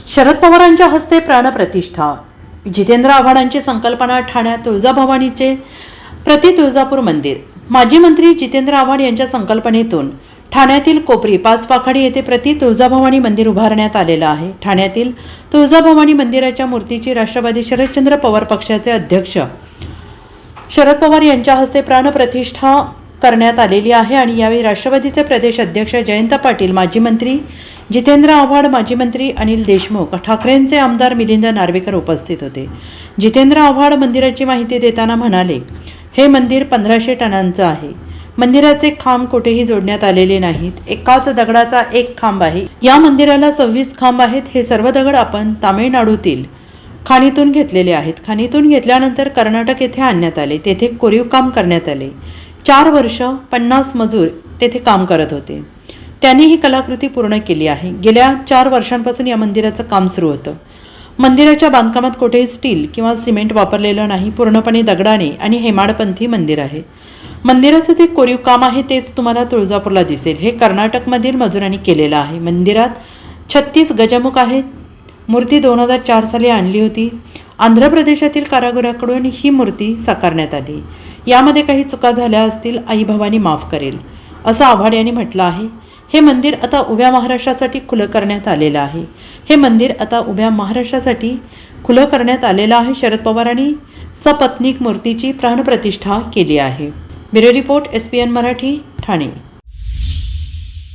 शरद पवारांच्या हस्ते प्राणप्रतिष्ठा। जितेंद्र आव्हाडांची संकल्पना ठाण्यात तुळजाभवानीचे प्रति तुळजापूर मंदिर। माजी मंत्री जितेंद्र आव्हाड यांच्या संकल्पनेतून ठाण्यातील कोपरी पाचपाखाडी येथे प्रति तुळजाभवानी मंदिर उभारण्यात आलेलं आहे। ठाण्यातील तुळजाभवानी मंदिराच्या मूर्तीची राष्ट्रवादी शरदचंद्र पवार पक्षाचे अध्यक्ष शरद पवार यांच्या हस्ते प्राणप्रतिष्ठा करण्यात आलेली आहे आणि यावेळी राष्ट्रवादीचे प्रदेश अध्यक्ष जयंत पाटील, माजी मंत्री जितेंद्र आव्हाड, माजी मंत्री अनिल देशमुख, ठाकरेंचे आमदार मिलिंद नार्वेकर उपस्थित होते। जितेंद्र आव्हाड मंदिराची माहिती देताना म्हणाले, हे मंदिर 1500 टनांचं आहे। मंदिराचे खांब कुठेही जोडण्यात आलेले नाहीत, एकाच दगडाचा एक खांब आहे। या मंदिराला 26 खांब आहेत। हे सर्व दगड आपण तामिळनाडूतील खाणीतून घेतलेले आहेत। खाणीतून घेतल्यानंतर कर्नाटक येथे आणण्यात आले, तेथे कोरीव काम करण्यात आले। 4 वर्ष 50 मजूर तेथे काम करत होते। त्यांनी ही कलाकृती पूर्ण केली आहे। गेल्या 4 वर्षांपासून या मंदिराचं काम सुरू होतं। मंदिराच्या बांधकामात कुठेही स्टील किंवा सिमेंट वापरलेलं नाही, पूर्णपणे दगडाने आणि हेमाडपंथी मंदिर आहे। मंदिराचं जे कोरीव काम आहे तेच तुम्हाला तुळजापूरला दिसेल। हे कर्नाटकमधील मजुरांनी केलेलं आहे। मंदिरात 36 गजमुख आहेत। मूर्ती 2004 साली आणली होती। आंध्र प्रदेशातील कारागिराकडून ही मूर्ती साकारण्यात आली। यामध्ये काही चुका झाल्या असतील, आई भवानी माफ करेल, असं आव्हाड यांनी म्हटलं आहे। हे मंदिर आता उभ्या महाराष्ट्रासाठी खुलं करण्यात आलेलं आहे। हे मंदिर आता उभ्या महाराष्ट्रासाठी खुलं करण्यात आलेलं आहे। शरद पवारांनी सपत्नीक मूर्तीची प्राणप्रतिष्ठा केली आहे। Bureau report, SPN Marathi, Thane.